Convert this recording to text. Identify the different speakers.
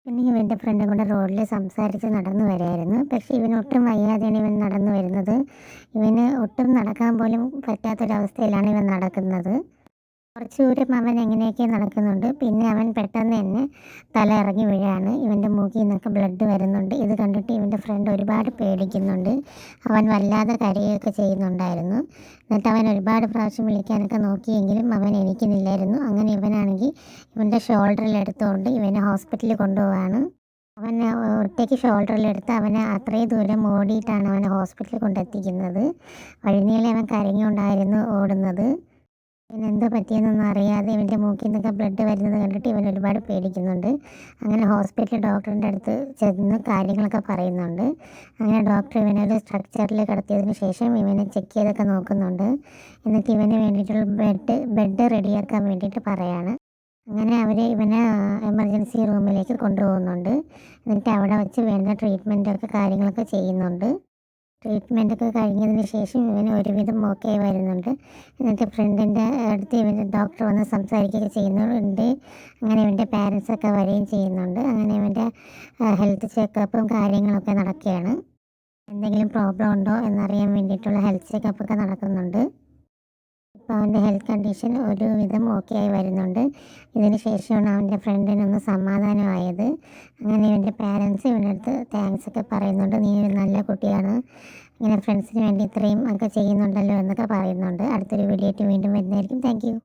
Speaker 1: പിന്നെ ഇവൻ്റെ ഫ്രണ്ടും കൂടെ റോഡിൽ സംസാരിച്ച് നടന്നു വരികയായിരുന്നു. പക്ഷേ ഇവനൊട്ടും വയ്യാതെയാണ് ഇവൻ നടന്നു വരുന്നത്. ഇവന് ഒട്ടും നടക്കാൻ പോലും പറ്റാത്തൊരവസ്ഥയിലാണ് ഇവൻ നടക്കുന്നത്. കുറച്ച് ദൂരം അവൻ എങ്ങനെയൊക്കെ നടക്കുന്നുണ്ട്. പിന്നെ അവൻ പെട്ടെന്ന് തന്നെ തല ഇറങ്ങി വീഴുകയാണ്. ഇവൻ്റെ മൂക്കിൽ നിന്നൊക്കെ ബ്ലഡ് വരുന്നുണ്ട്. ഇത് കണ്ടിട്ട് ഇവൻ്റെ ഫ്രണ്ട് ഒരുപാട് പേടിക്കുന്നുണ്ട്. അവൻ വല്ലാതെ കരയുകയൊക്കെ ചെയ്യുന്നുണ്ടായിരുന്നു. എന്നിട്ട് അവൻ ഒരുപാട് പ്രാവശ്യം വിളിക്കാനൊക്കെ നോക്കിയെങ്കിലും അവൻ എണീക്കുന്നില്ലായിരുന്നു. അങ്ങനെ ഇവനാണെങ്കിൽ ഇവൻ്റെ ഷോൾഡറിൽ എടുത്തുകൊണ്ട് ഇവനെ ഹോസ്പിറ്റലിൽ കൊണ്ടുപോവാണ്. അവൻ ഒറ്റയ്ക്ക് ഷോൾഡറിലെടുത്ത് അവനെ അത്രയും ദൂരം ഓടിയിട്ടാണ് അവനെ ഹോസ്പിറ്റലിൽ കൊണ്ടെത്തിക്കുന്നത്. വഴിനീളെ അവൻ കരഞ്ഞുകൊണ്ടായിരുന്നു ഓടുന്നത്. ഇവനെന്താ പറ്റിയെന്നൊന്നും അറിയാതെ ഇവൻ്റെ മൂക്കിൽ നിന്നൊക്കെ ബ്ലഡ് വരുന്നത് കണ്ടിട്ട് ഇവൻ ഒരുപാട് പേടിക്കുന്നുണ്ട്. അങ്ങനെ ഹോസ്പിറ്റൽ ഡോക്ടറിൻ്റെ അടുത്ത് ചെന്ന് കാര്യങ്ങളൊക്കെ പറയുന്നുണ്ട്. അങ്ങനെ ഡോക്ടർ ഇവനൊരു സ്ട്രക്ചറിൽ കിടത്തിയതിന് ശേഷം ഇവനെ ചെക്ക് ചെയ്തൊക്കെ നോക്കുന്നുണ്ട്. എന്നിട്ട് ഇവന് വേണ്ടിയിട്ടുള്ള ബെഡ് റെഡിയാക്കാൻ വേണ്ടിയിട്ട് പറയാണ്. അങ്ങനെ അവർ ഇവനെ എമർജൻസി റൂമിലേക്ക് കൊണ്ടുപോകുന്നുണ്ട്. എന്നിട്ട് അവിടെ വെച്ച് വേണ്ട ട്രീറ്റ്മെൻറ്റൊക്കെ കാര്യങ്ങളൊക്കെ ചെയ്യുന്നുണ്ട്. ട്രീറ്റ്മെൻറ്റൊക്കെ കഴിഞ്ഞതിന് ശേഷം ഇവന് ഒരുവിധം ഓക്കെ ആയി വരുന്നുണ്ട്. എന്നിട്ട് ഫ്രണ്ടിൻ്റെ അടുത്ത് ഇവൻ്റെ ഡോക്ടർ വന്ന് സംസാരിക്കുകയൊക്കെ ചെയ്യുന്നുണ്ട്. അങ്ങനെ ഇവൻ്റെ പാരൻസൊക്കെ വരികയും ചെയ്യുന്നുണ്ട്. അങ്ങനെ ഇവൻ്റെ ഹെൽത്ത് ചെക്കപ്പും കാര്യങ്ങളൊക്കെ നടക്കുകയാണ്. എന്തെങ്കിലും പ്രോബ്ലം ഉണ്ടോ എന്നറിയാൻ വേണ്ടിയിട്ടുള്ള ഹെൽത്ത് ചെക്കപ്പൊക്കെ നടക്കുന്നുണ്ട്. ഇപ്പോൾ അവൻ്റെ ഹെൽത്ത് കണ്ടീഷൻ ഒരുവിധം ഓക്കെ ആയി വരുന്നുണ്ട്. ഇതിന് ശേഷമാണ് അവൻ്റെ ഫ്രണ്ടിനൊന്ന് സമാധാനമായത്. അങ്ങനെ ഇവൻ്റെ പാരൻസ് ഇവൻ്റെ അടുത്ത് താങ്ക്സ് ഒക്കെ പറയുന്നുണ്ട്. നീ ഒരു നല്ല കുട്ടിയാണ്, ഇങ്ങനെ ഫ്രണ്ട്സിന് വേണ്ടി ഇത്രയും ഒക്കെ ചെയ്യുന്നുണ്ടല്ലോ എന്നൊക്കെ പറയുന്നുണ്ട്. അടുത്തൊരു വീഡിയോ ആയിട്ട് വീണ്ടും വരുന്നതായിരിക്കും. Thank you.